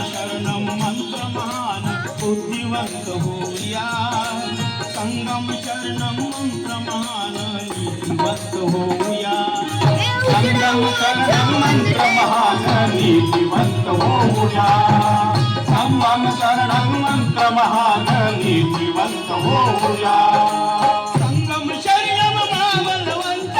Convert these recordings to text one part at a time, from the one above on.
शरणं मंत्रमान बुद्धिवंत होऊया संगम शरणं मंत्रमान नीतिवंत होऊया संगम शरणं मंत्रमान नीतिवंत होऊया संगम शरणं मंत्रमान नीतिवंत होऊया संगम शरणं महाबलवंत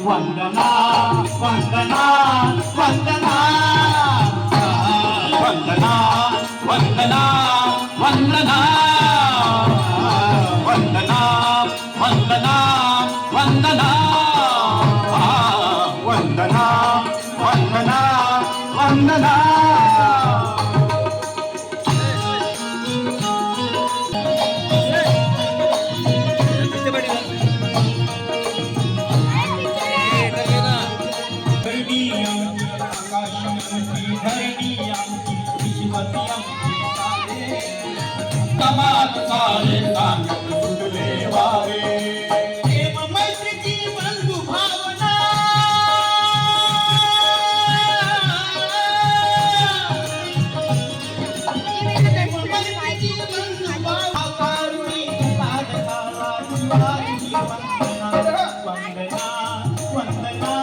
वंदना वंदना वंदना वंदना वंदना वंदना वंदना वंदना वंदना वंदना वंदना वंदना समाज सारे सांगत सुटले वारे प्रेम मैत्रीची बंधु भावना वंदना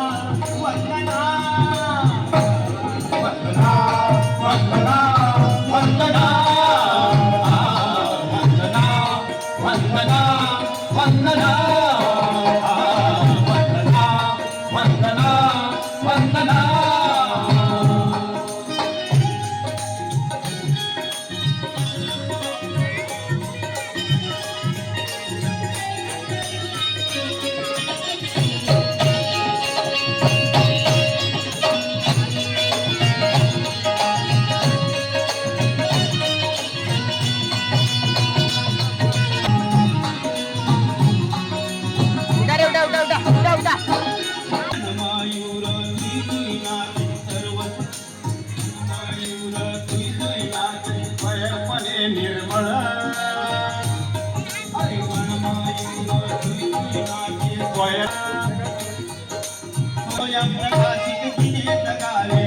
वंदना वंदना वंदना वंदना वंदना वंदना वंदना वंदना निर्मळ स्वयं प्रकाशित दिने जगावे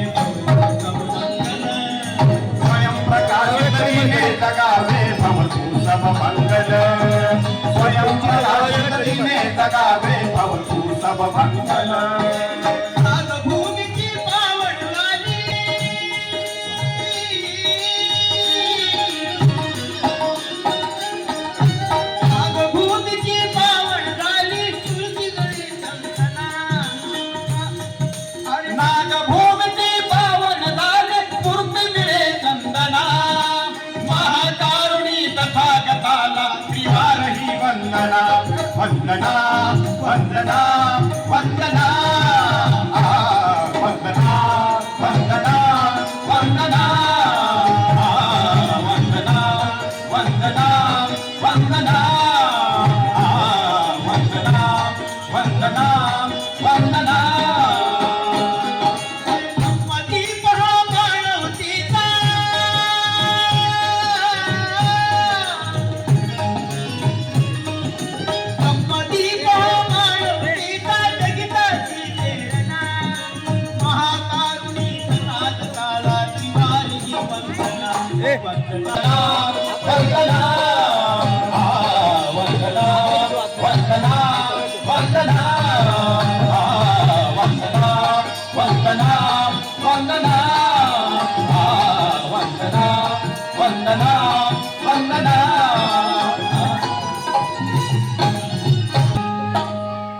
स्वयं प्रकाशित दिने जगावे भवतु सब मंगल स्वयं प्रकाशित दिने जगावे भवतु सब मंगल वंदना वंदना वंदना वंदना वंदना वंदना वंदना वंदना वंदना वंदना वंदना वंदना